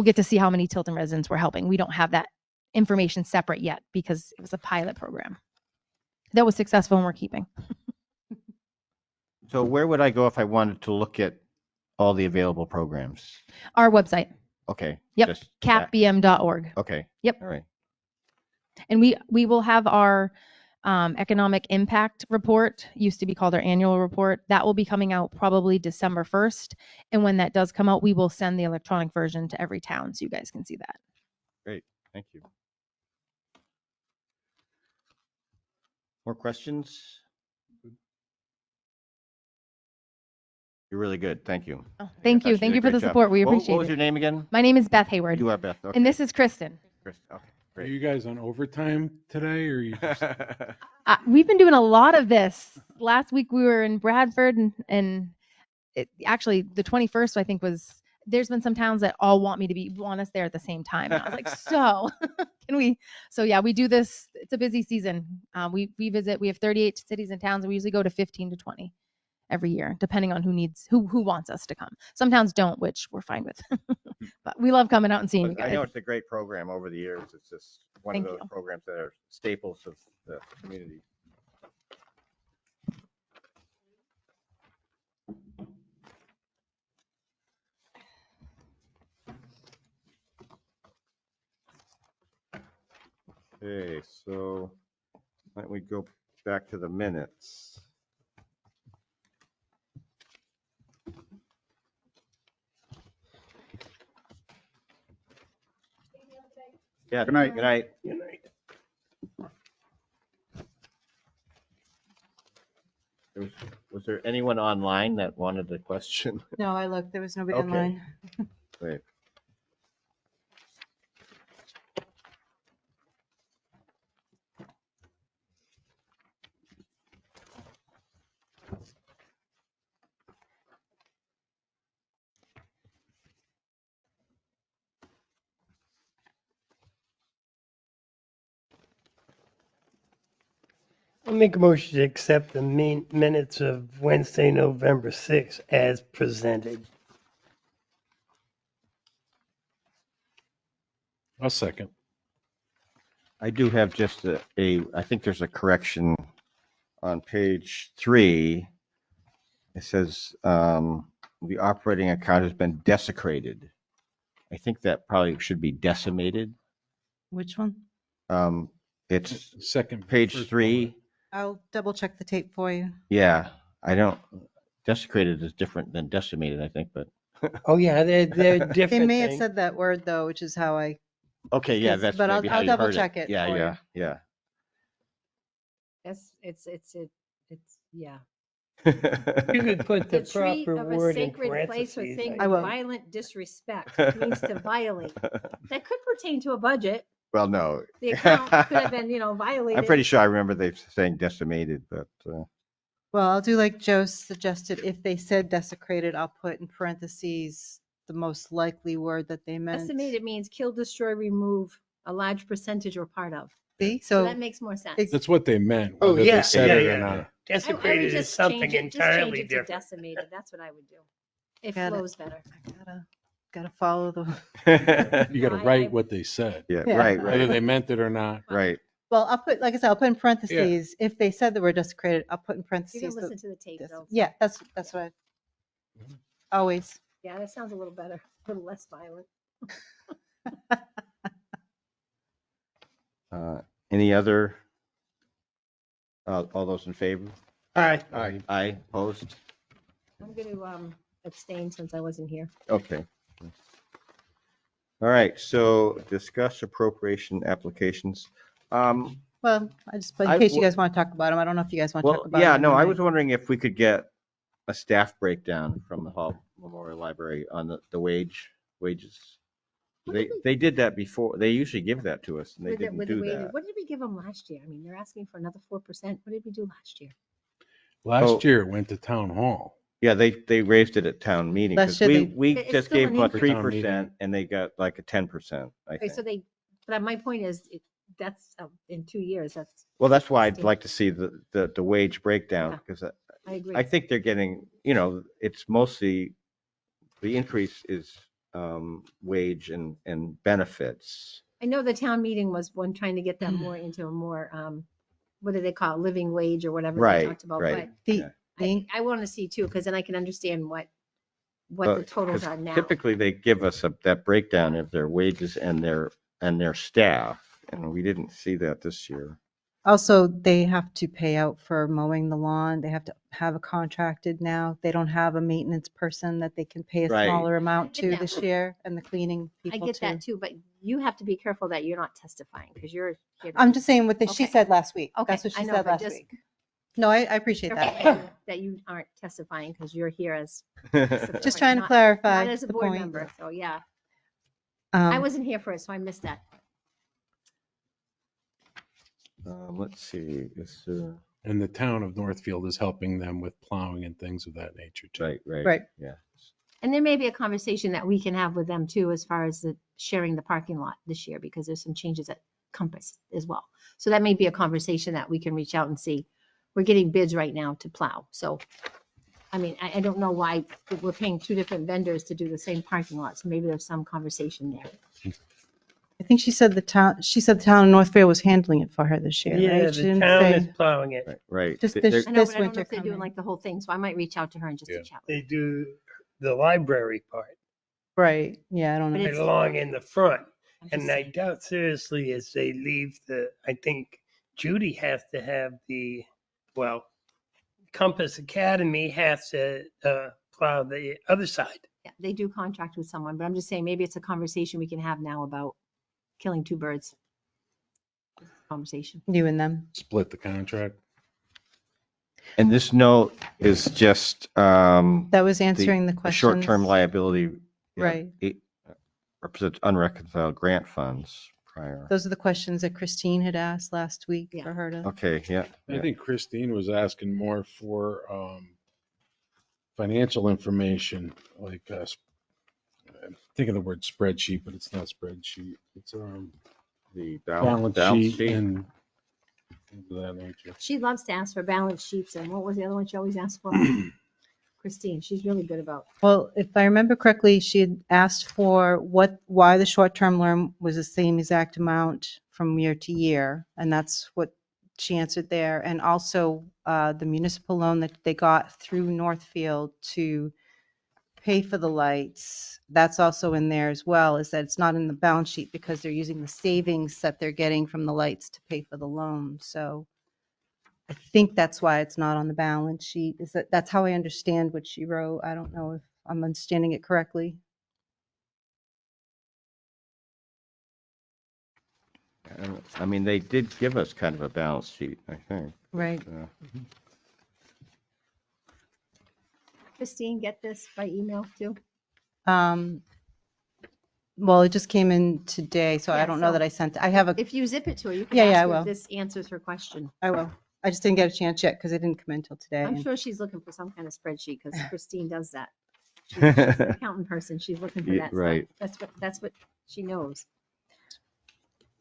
get to see how many Tilton residents we're helping. We don't have that information separate yet because it was a pilot program that was successful and we're keeping. So where would I go if I wanted to look at all the available programs? Our website. Okay. Yep. capbm.org. Okay. Yep. All right. And we will have our economic impact report, used to be called our annual report. That will be coming out probably December 1st. And when that does come out, we will send the electronic version to every town so you guys can see that. Great. Thank you. More questions? You're really good. Thank you. Oh, thank you. Thank you for the support. We appreciate it. What was your name again? My name is Beth Hayward. You are Beth. Okay. And this is Kristen. Kristen. Okay. Are Great. you guys on overtime today, or you just... We've been doing a lot of this. Last week we were in Bradford, and actually the 21st I think was there's been some towns that all want us there at the same time. And I was like, so can we? So yeah, we do this. It's a busy season. We visit. We have 38 cities and towns, and we usually go to 15 to 20 every year, depending on who wants us to come. Some towns don't, which we're fine with. But we love coming out and seeing you I guys. know it's a great program over the years. It's just one Thank of those you. programs that are staples of the community. Okay, so why don't we go back to the minutes? Yeah. Good night. Good night. Good night. Was there anyone online that wanted the question? No, I looked, there was nobody Okay. online. Wait. I'll make a motion to accept the minutes of Wednesday, November 6th as presented. I'll second. I do have just I think there's a correction on page 3. It says the operating account has been desecrated. I think that probably should be decimated. Which one? It's Second. page first 3. I'll double check the tape for you. Yeah, I don't, desecrated is different than decimated, I think, but, Oh, yeah, they're They different may have things. said that word though, which is how I, okay, yeah, Because- that's but maybe how I'll you heard double check it Yeah, for yeah, you. yeah. It's yeah. You could put the To treat proper of a word in sacred place or parentheses. thing I with will. violent disrespect means to violate. That could pertain to a budget. Well, no. The account could have been, violated. I'm pretty sure I remember they saying decimated, but, well, I'll do like Joe suggested. If they said desecrated, I'll put in parentheses the most likely word that they meant. Decimated means kill, destroy, remove a large percentage or part of. See, So so that makes more sense. Ex- That's what they meant. Oh, Whether yeah, they said yeah, it yeah. or not. I would Desecrated is just something change it entirely to different. decimated. That's what I would do. It Got it. flows better. I gotta follow the. You got to No, I- write what they said, yeah, Yeah. right, whether right, they meant it or not. right. Well, I'll put, like I said, I'll put in parentheses, if they said the word desecrated, I'll put in You can parentheses. listen to the tape though. Yeah, that's what I, always. Yeah, that sounds a little better, a little less violent. Any other, all those in favor? Aye. Aye, opposed? I'm going to abstain since I wasn't here. Okay. All right, so discuss appropriation applications. Well, I just, but I in case you w- guys want to talk about them, I don't know if you guys want to Well, talk about yeah, them. no, I tonight. was wondering if we could get a staff breakdown from the Hall Memorial Library on the wages. They did that before. They usually give that to us, and they didn't do that. What did we give them last year? I mean, they're asking for another 4%. What did we do last year? Last year it went to town hall. Yeah, they raised it at town meeting, Last because year we It's just still gave an them a increase. 3%, and they got like a 10%, I Okay, think. so but my point is, that's in 2 years, that's, Well, that's why I'd 16. like to see the wage breakdown, Yeah. because I agree. I think they're getting, it's mostly, the increase is wage and benefits. I know the town meeting was one trying to get them more into a more, what do they call it, living wage or whatever they Right, talked about. right. The, Yeah. the, I want to see too, because then I can understand what the But- totals 'cause are now. Typically, they give us that breakdown of their wages and their staff, and we didn't see that this year. also, they have to pay out for mowing the lawn. They have to have a contracted now. They don't have a maintenance person that they can pay a Right. smaller amount I get to that. this year, and the cleaning I people get too. that too, but you have to be careful that you're not testifying because you're here. to- I'm just saying what she Okay. said last week. Okay, That's what I she know, said but last just week. No, I appreciate careful that. that you aren't testifying because you're here as. Just trying to not- clarify Not as a the board point. member, so yeah. I Um, wasn't here for it, so I missed that. Let's see, And the town of Northfield is helping them with plowing and things of that nature too. right, Right. yeah. And there may be a conversation that we can have with them too, as far as the sharing the parking lot this year, because there's some changes at Compass as well. So that may be a conversation that we can reach out and see. We're getting bids right now to plow. So, I mean, I don't know why we're paying two different vendors to do the same parking lot. So maybe there's some conversation there. I think she said the town of Northfield was handling it for her this year, Yeah, right? She the didn't town say. is plowing it. Right. Just They're- this- I know, This but I don't know winter if they're doing coming. like the whole thing. So I might reach out to her and just to chat with They her. do the library part Right, yeah, I don't But know. right it's- along in the front. I'm just And I saying. doubt seriously as they leave I think Judy has to have Compass Academy has to plow the other side. Yeah, they do contract with someone, but I'm just saying maybe it's a conversation we can have now about killing two birds. Conversation. You and them. Split the contract. And this note is just That was answering the the questions. short-term liability. Right. It represents unreconciled grant funds prior. Those are the questions that Christine had asked last week Yeah. for her to. Okay, yeah. I yeah. think Christine was asking more for financial information, like I'm thinking the word spreadsheet, but it's not spreadsheet. It's The balance sheet and things of that nature. She loves to ask for balance sheets, and what was the other one she always asked for? Christine, she's really good about. Well, if I remember correctly, she had asked for why the short-term loan was the same exact amount from year to year, and that's what she answered there. And also the municipal loan that they got through Northfield to pay for the lights, that's also in there as well, is that it's not in the balance sheet because they're using the savings that they're getting from the lights to pay for the loan. So I think that's why it's not on the balance sheet. That's how I understand what she wrote. I don't know if I'm understanding it correctly. I mean, they did give us kind of a balance sheet, I think. Right. Christine, get this by email too? Well, it just came in today, so Yeah, I don't know so that I sent it. I have a, If you zip it to her, you can Yeah, yeah, ask I her will. if this answers her question. I will. I just didn't get a chance yet because it didn't come in until today. I'm and- sure she's looking for some kind of spreadsheet because Christine does that. She's an accountant person. She's looking for Yeah, that stuff. right. That's what she knows.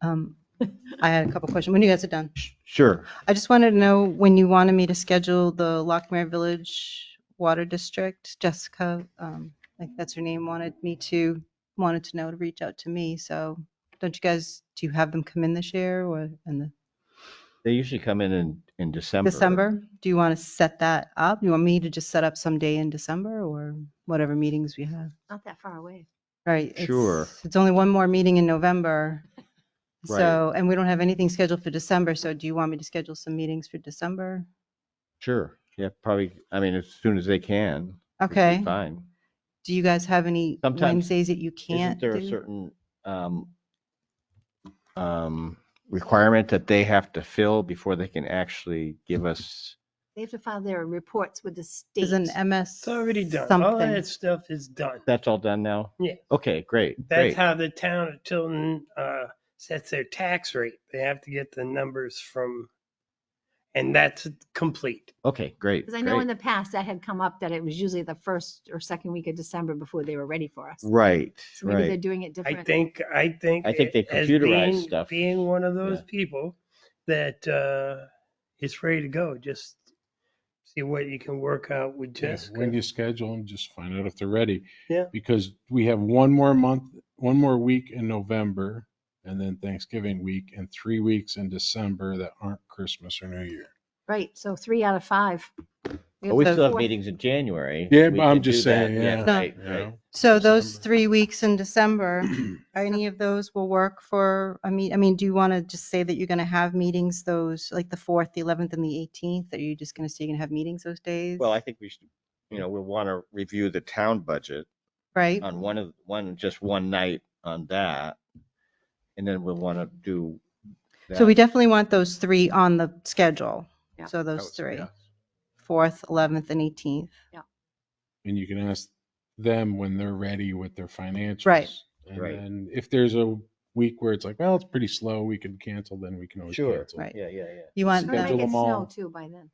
I had a couple questions. When you guys are done. Sure. I just wanted to know when you wanted me to schedule the Lockmere Village Water District. Jessica, I think that's her name, wanted to know to reach out to me. So do you have them come in this year or in the They usually come in December. December? Do you want to set that up? You want me to just set up some day in December or whatever meetings we have? Not that far away. Right. Sure. It's only one more meeting in November. Right. So, and we don't have anything scheduled for December. So do you want me to schedule some meetings for December? Sure. Yeah, probably. I mean, as soon as they can. would be Okay. Fine. Do you guys have any Sometimes- Wednesdays that you can't Isn't there a do? certain requirement that they have to fill before they can actually give us? They have to file their reports with the state. Is an MS It's already done. All something? that stuff is done. That's all done now? Yeah. Okay, great. That's Great. how the town of Tilton sets their tax rate. They have to get the numbers and that's complete. Okay, great. Because I know in great. the past that had come up that it was usually the first or second week of December before they were ready for us. Right, So maybe they're right. doing it I different. think they as computerize stuff. Being one of those Yeah. people that is ready to go. Just see what you can work out with Yeah, Jessica. when you schedule them, just find out if they're ready. Yeah. Because we have one more week in November, and then Thanksgiving week, and 3 weeks in December that aren't Christmas or New Year. Right, so 3 out of 5. But we So still have four- meetings in January. Yeah, We but I'm could just do that. saying, yeah. Right, You right. know? So those December. 3 weeks in December, are any of those will work for, I mean, do you want to just say that you're going to have meetings those, like the 4th, the 11th, and the 18th? Are you just going to say you're going to have meetings those days? Well, I think we should, we'll want to review the town budget Right? on just one night on that. And then we'll want to do that. So we definitely want those 3 on the schedule. Yeah. So those was- 3, yeah. 4th, 11th, and 18th. And you can ask them when they're ready with their financials. Right. And Right. then if there's a week where it's like, well, it's pretty slow, we can cancel, then we can always Sure. cancel. Right. Yeah. You want Or make Schedule it them snow all. too by then.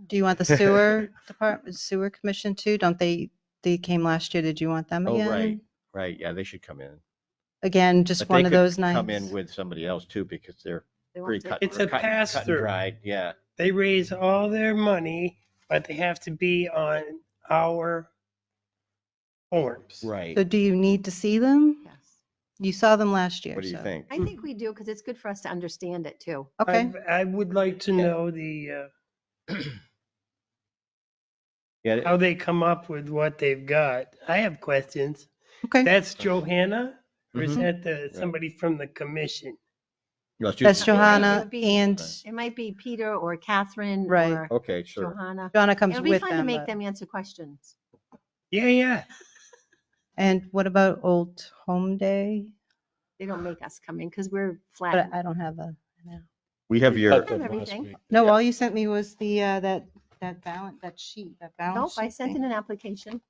Do you want the sewer department, sewer commission too? Don't they They came last year. Did you want them Oh, again? right, right. Yeah, they should come in. Again, just But one they of could those nights. come in with somebody else too, because they're They won't pretty take- cut. It's a cut and pass-through. dried. Yeah. They raise all their money, but they have to be on our forms. Right. So do you need to see them? Yes. You saw them last year. What do you so- think? I think we do because it's good for us to understand it too. Okay. I would like to know the Yeah. how they come up with what they've got. I have questions. Okay. That's Johanna, or is Mhm. that somebody from the commission? No, it's That's just- Johanna It would be- and It might be Peter or Catherine Right. or Okay, sure. Johanna. Johanna comes It'll be with fun to them. make but- them answer questions. Yeah. And what about Old Home Day? They don't make us come in because we're But flat. I don't have a. We have We your. have Last everything. week. No, all you sent me was the that balance, that sheet, that Nope, balance. I sheet sent thing. in an application.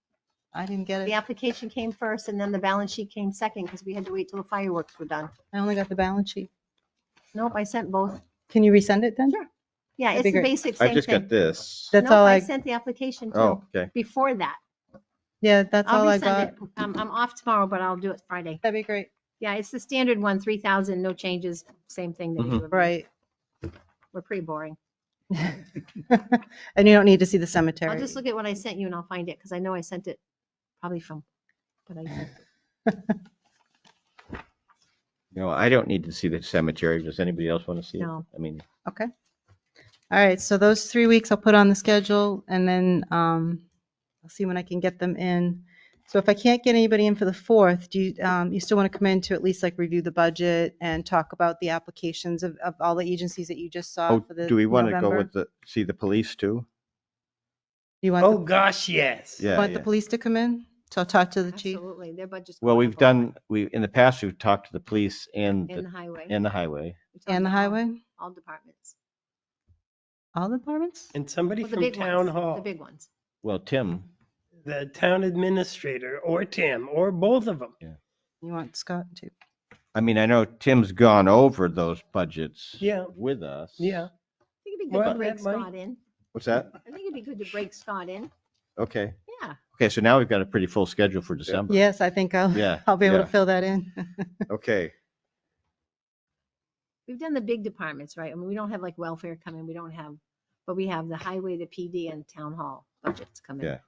I didn't get The it. application came first and then the balance sheet came second because we had to wait till the fireworks were done. I only got the balance sheet. Nope, I sent both. Can you resend it then? Sure. Yeah, That'd it's be the great. basic I same just got thing. this. That's Nope, all I I. sent the application too. Oh, okay. Before that. Yeah, that's I'll all I resend got. it. I'm off tomorrow, but I'll do it Friday. That'd be great. Yeah, it's the standard one, 3,000, no changes, same thing that we do. every year. Right. We're pretty boring. And you don't need to see the cemetery. I'll just look at what I sent you and I'll find it because I know I sent it probably from, but I sent it. I don't need to see the cemetery. Does anybody else want to see No. it? I mean, Okay. All right. So those 3 weeks I'll put on the schedule and then I'll see when I can get them in. So if I can't get anybody in for the 4th, do you, you still want to come in to at least like review the budget and talk about the applications of all the agencies that you just saw oh, for the do we want to go November? with see the police too? You want, Oh, the, gosh, yes. Yeah. want yeah. the police to come in? So I'll talk to the chief. Absolutely. Their budget's. Well, going we've up a lot. done, in the past, we've talked to the police and In the highway. and the highway. We talked And the to all- highway? All departments. All departments? And somebody Well, the from big town ones, hall, the big ones. Well, Tim, the town administrator, or Tim, or both of them. You want Scott to? I mean, I know Tim's gone over those budgets Yeah. with us. Yeah. I think it'd be good Well, to break that might- Scott in. What's that? I think it'd be good to break Scott in. Okay. Yeah. Okay, so now we've got a pretty full schedule for December. Yes, I think I'll, Yeah, I'll be able yeah. to fill that in. Okay. We've done the big departments, right? I mean, we don't have like welfare come in. We don't have, but we have the highway, the PD and town hall budgets come in. Yeah.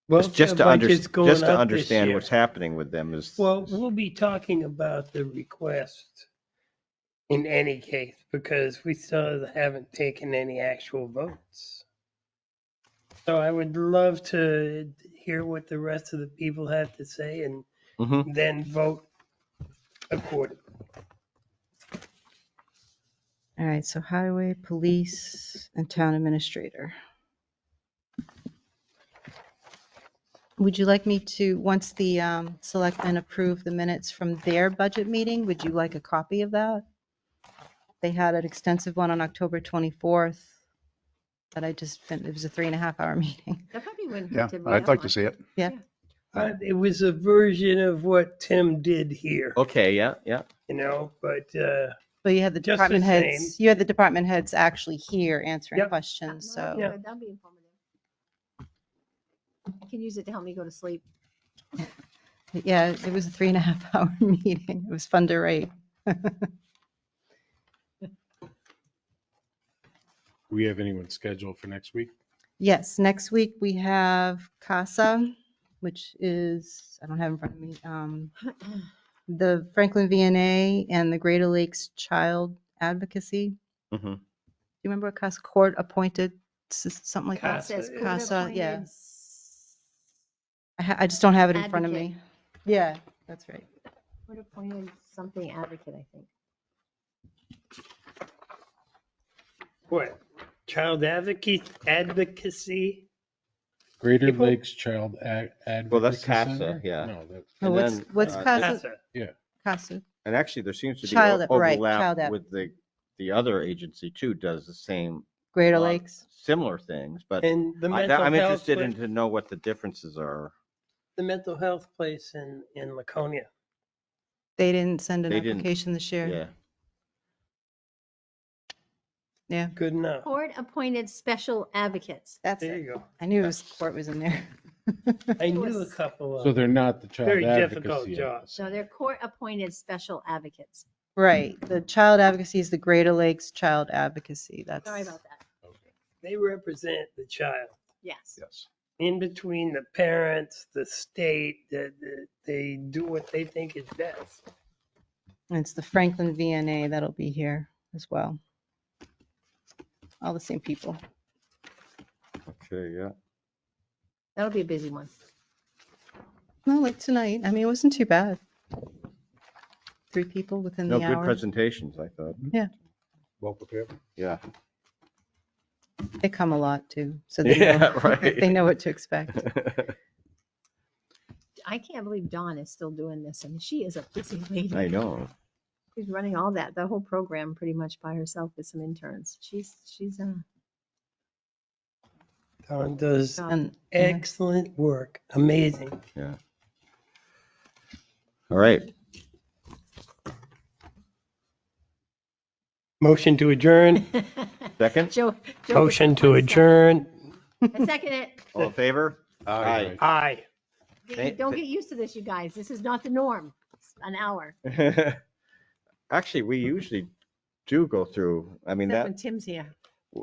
Well, Just the to budget's going up this understand year. what's happening with them is. Well, we'll be talking about the request in any case, because we still haven't taken any actual votes. So I would love to hear what the rest of the people have to say and Mhm. then vote accordingly. All right, so highway, police, and town administrator. Would you like me to, once the selectmen approve the minutes from their budget meeting, would you like a copy of that? They had an extensive one on October 24th that I just, it was a 3.5-hour meeting. That probably wouldn't Yeah, hurt to read I'd up like on. to see it. It was a version of what Tim did here, Okay, yeah, yeah. but But you had the Just the department heads, same. you had the department heads actually here answering Yep. questions, That'd be so. good. That'd be informative. I can use it to help me go to sleep. Yeah, it was a 3.5-hour meeting. It was fun to write. Do we have anyone scheduled for next week? Yes, next week we have CASA, which is, I don't have it in front of me, the Franklin VNA and the Greater Lakes Child Advocacy. Mhm. Do you remember what CASA, court appointed, something like that? CASA. Says Court CASA, yeah. court-appointed I just don't have it in front of Advocate. me. Yeah, that's right. Court-appointed something advocate, I think. what? Child advocacy? Greater People- Lakes Child Advocacy Well, that's CASA, Center? yeah. No, that's, No, And then, what's uh, CASA? CASA. CASA. And actually, there seems to be Child- right, overlap child ad- with the other agency too, does the same. Greater lot- Lakes. Similar things, but And the mental I'm health, interested in to know what the differences are. the mental health place in Laconia. They didn't send an They didn't, application this year. Yeah. Yeah, Good enough. Court-appointed special advocates. that's There it. you go. I knew court was in there. I knew a couple So of they're not the child very difficult advocacy. jobs. So they're court-appointed special advocates. Right. The child advocacy is the Greater Lakes Child Advocacy. That's Sorry about that. Okay. They represent the child Yes. Yes. in between the parents, the state, that they do what they think is best. And it's the Franklin VNA that'll be here as well. All the same people. Okay, yeah. That'll be a busy one. No, like tonight. I mean, it wasn't too bad. 3 people within No, the good hour. presentations, I thought. Well prepared. Yeah. They come a lot too, so they Yeah, know, right. they know what to expect. I can't believe Dawn is still doing this. I mean, she is a busy lady. I know. She's running all that, the whole program pretty much by herself with some interns. She's Dawn does And excellent work. Amazing. Yeah. All right. Motion to adjourn. Second? Joe. Motion to adjourn. I second it. All in favor? Aye. Aye. Don't get used to this, you guys. This is not the norm. It's an hour. Actually, we usually do go through, I mean, Except that, when Tim's here.